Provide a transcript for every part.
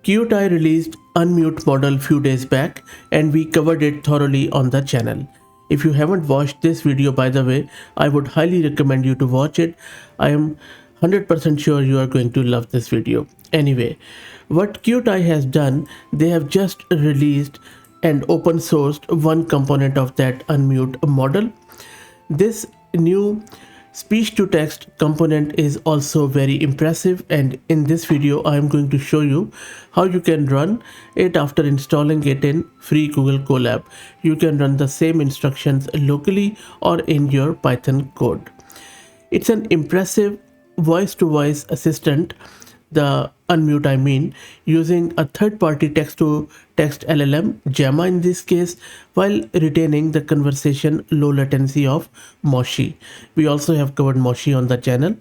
Kyutai released Unmute model few days back and we covered it thoroughly on the channel. If you haven't watched this video, by the way, I would highly recommend you to watch it. I am 100% sure you are going to love this video. Anyway, what Kyutai has done, they have just released and open sourced one component of that Unmute model. This new speech to text component is also very impressive, and in this video I am going to show you how you can run it after installing it in free Google Colab. You can run the same instructions locally or in your Python code. It's an impressive voice-to-voice assistant, the Unmute I mean, using a third-party text-to-text LLM, Gemma in this case, while retaining the conversation low latency of Moshi. We also have covered Moshi on the channel.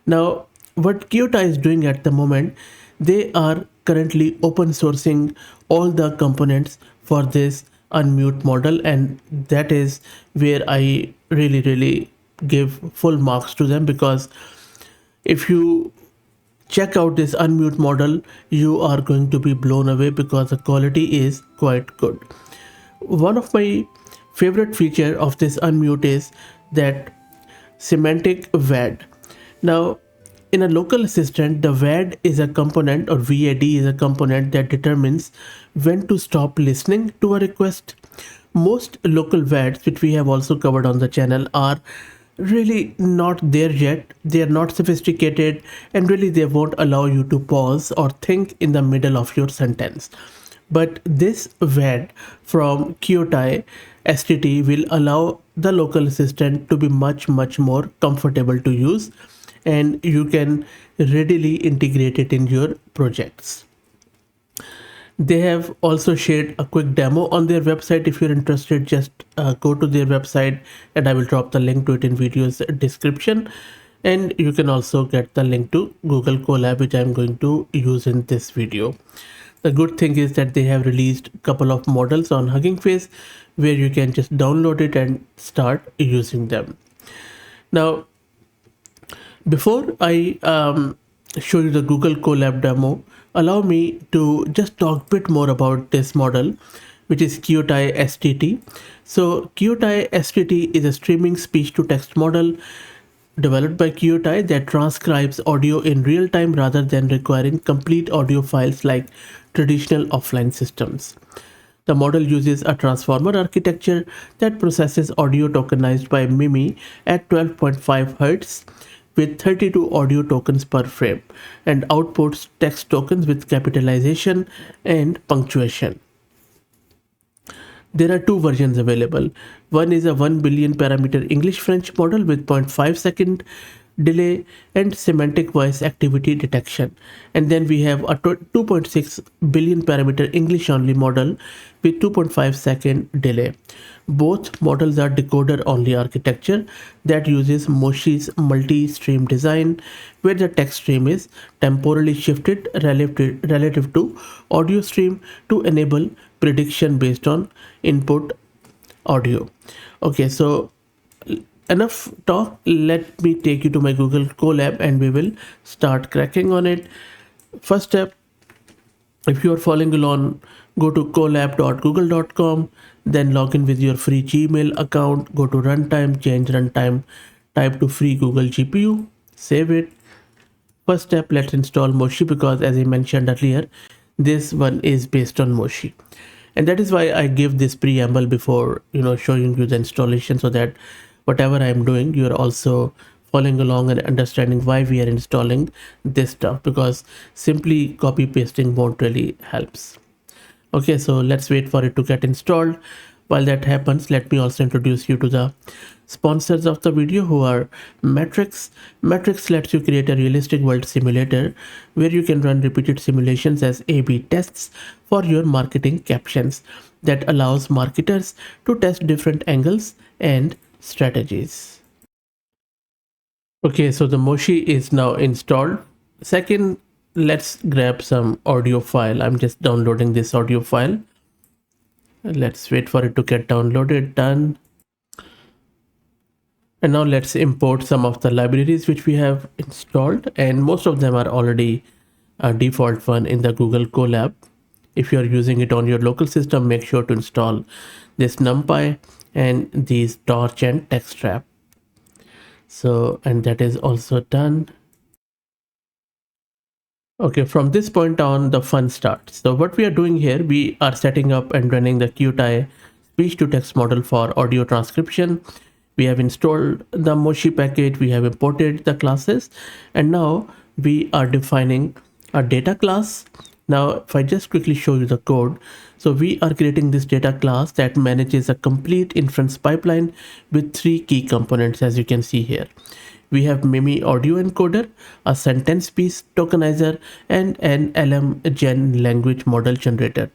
Now, what Kyutai is doing at the moment, they are currently open sourcing all the components for this Unmute model, and that is where I really give full marks to them, because if you check out this Unmute model, you are going to be blown away because the quality is quite good. One of my favorite feature of this Unmute is that semantic VAD. Now, in a local assistant, the VAD is a component, or VAD is a component that determines when to stop listening to a request. Most local VADs, which we have also covered on the channel, are really not there yet. They are not sophisticated, and really they won't allow you to pause or think in the middle of your sentence. But this VAD from Kyutai STT will allow the local assistant to be much more comfortable to use, and you can readily integrate it in your projects. They have also shared a quick demo on their website. If you're interested, just go to their website, and I will drop the link to it in video's description. And you can also get the link to Google Colab, which I'm going to use in this video. The good thing is that they have released a couple of models on Hugging Face where you can just download it and start using them. Now, before I show you the Google Colab demo, allow me to just talk a bit more about this model, which is Kyutai STT. So Kyutai STT is a streaming speech to text model developed by Kyutai that transcribes audio in real time rather than requiring complete audio files like traditional offline systems. The model uses a transformer architecture that processes audio tokenized by Mimi at 12.5 Hz with 32 audio tokens per frame, and outputs text tokens with capitalization and punctuation. There are two versions available. One is a 1 billion parameter English-French model with 0.5 second delay and semantic voice activity detection. And then we have a 2.6 billion parameter English only model with 2.5 second delay. Both models are decoder only architecture that uses Moshi's multi-stream design, where the text stream is temporally shifted relative to audio stream to enable prediction based on input audio. Okay, so enough talk. Let me take you to my Google Colab and we will start cracking on it. First step, if you are following along, go to colab.google.com, then log in with your free Gmail account, go to runtime, change runtime, type to free Google GPU, save it. First step, let's install Moshi, because as I mentioned earlier, this one is based on Moshi. And that is why I give this preamble before showing you the installation, so that whatever I'm doing, you're also following along and understanding why we are installing this stuff, because simply copy pasting won't really helps. Okay, so let's wait for it to get installed. While that happens, let me also introduce you to the sponsors of the video, who are Matrix. Matrix lets you create a realistic world simulator where you can run repeated simulations as A/B tests for your marketing captions. That allows marketers to test different angles and strategies. Okay, so the Moshi is now installed. Second, let's grab some audio file. I'm just downloading this audio file. Let's wait for it to get downloaded. Done. And now let's import some of the libraries which we have installed, and most of them are already default one in the Google Colab. If you are using it on your local system, make sure to install this NumPy and these torch and text wrap. So, and that is also done. Okay, from this point on, the fun starts. So what we are doing here, we are setting up and running the Kyutai speech to text model for audio transcription. We have installed the Moshi package, we have imported the classes, and now we are defining a data class. Now, if I just quickly show you the code, so we are creating this data class that manages a complete inference pipeline with 3 key components, as you can see here. We have Mimi audio encoder, a sentence piece tokenizer, and an LM Gen language model generator.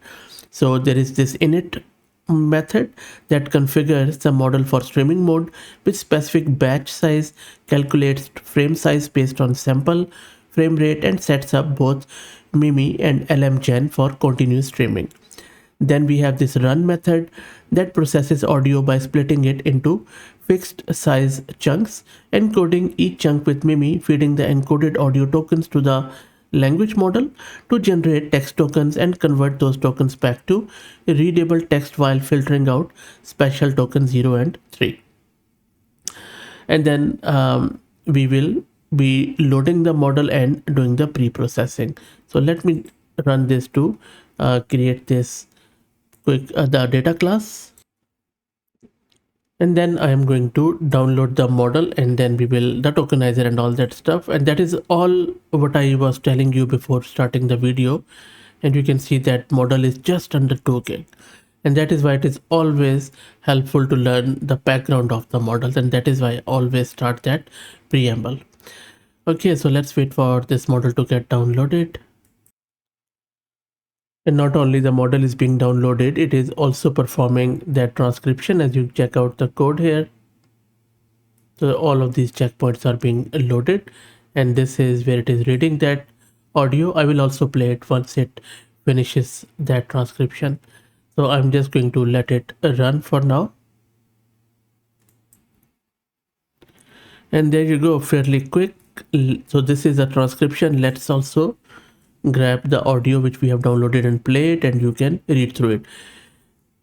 So there is this init method that configures the model for streaming mode with specific batch size, calculates frame size based on sample frame rate, and sets up both Mimi and LM Gen for continuous streaming. Then we have this run method that processes audio by splitting it into fixed size chunks, encoding each chunk with Mimi, feeding the encoded audio tokens to the language model to generate text tokens and convert those tokens back to readable text while filtering out special token 0 and 3. And then we will be loading the model and doing the pre-processing. So let me run this to create this quick the data class, and then I am going to download the model, and then we will the tokenizer and all that stuff. And that is all what I was telling you before starting the video. And you can see that model is just under 2 gig, and that is why it is always helpful to learn the background of the models, and that is why I always start that preamble. Okay, so let's wait for this model to get downloaded. And not only the model is being downloaded, it is also performing that transcription as you check out the code here. So all of these checkpoints are being loaded, and this is where it is reading that audio. I will also play it once it finishes that transcription. So I'm just going to let it run for now. And there you go, fairly quick. So this is a transcription. Let's also grab the audio which we have downloaded and play it, and you can read through it.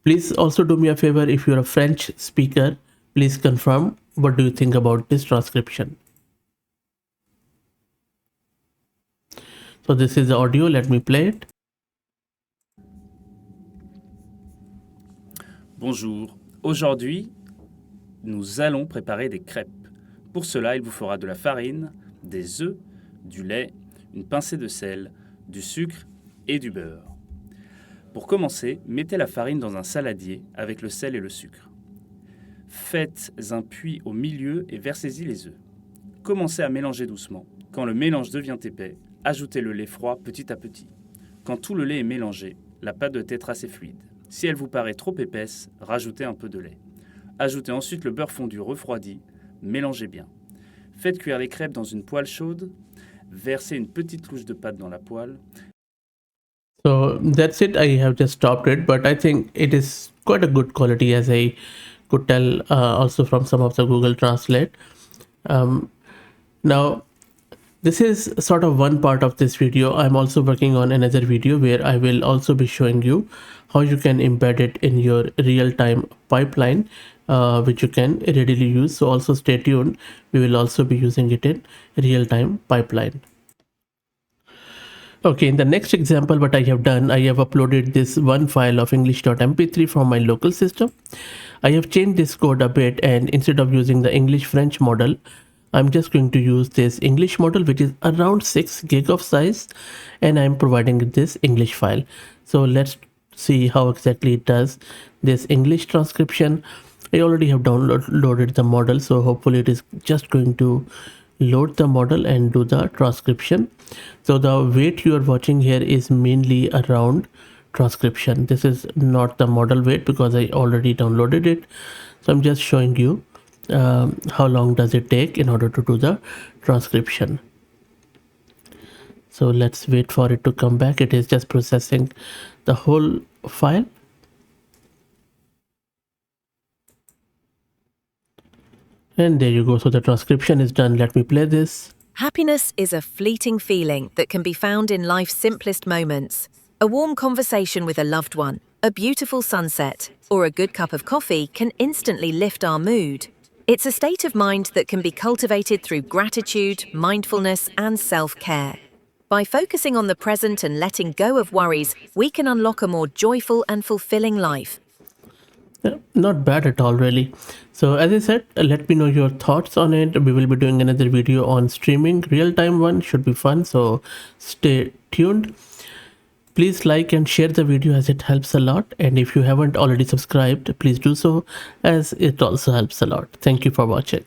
Please also do me a favor, if you're a French speaker, please confirm what do you think about this transcription. So this is the audio, let me play it. Bonjour, aujourd'hui nous allons préparer des crêpes. Pour cela, il vous faudra de la farine, des œufs, du lait, une pincée de sel, du sucre et du beurre. Pour commencer, mettez la farine dans un saladier avec le sel et le sucre. Faites un puits au milieu et versez-y les œufs. Commencez à mélanger doucement. Quand le mélange devient épais, ajoutez le lait froid petit à petit. Quand tout le lait est mélangé, la pâte doit être assez fluide. Si elle vous paraît trop épaisse, rajoutez un peu de lait. Ajoutez ensuite le beurre fondu refroidi, mélangez bien. Faites cuire les crêpes dans une poêle chaude, versez une petite louche de pâte dans la poêle. So that's it, I have just stopped it, but I think it is quite a good quality, as I could tell also from some of the Google Translate. Now this is sort of one part of this video. I'm also working on another video where I will also be showing you how you can embed it in your real-time pipeline, which you can readily use. So also stay tuned, we will also be using it in real-time pipeline. Okay, in the next example, what I have done, I have uploaded this one file of english.mp3 from my local system. I have changed this code a bit, and instead of using the English-French model, I'm just going to use this English model, which is around 6 gig of size, and I'm providing this English file. So let's see how exactly it does this English transcription. I already have downloaded the model, so hopefully it is just going to load the model and do the transcription. So the weight you are watching here is mainly around transcription. This is not the model weight because I already downloaded it. So I'm just showing you how long does it take in order to do the transcription. So let's wait for it to come back. It is just processing the whole file. And there you go. So the transcription is done. Let me play this. Happiness is a fleeting feeling that can be found in life's simplest moments. A warm conversation with a loved one, a beautiful sunset, or a good cup of coffee can instantly lift our mood. It's a state of mind that can be cultivated through gratitude, mindfulness, and self-care. By focusing on the present and letting go of worries, we can unlock a more joyful and fulfilling life. Not bad at all, really. So as I said, let me know your thoughts on it. We will be doing another video on streaming. Real-time one should be fun, so stay tuned. Please like and share the video as it helps a lot, and if you haven't already subscribed, please do so as it also helps a lot. Thank you for watching.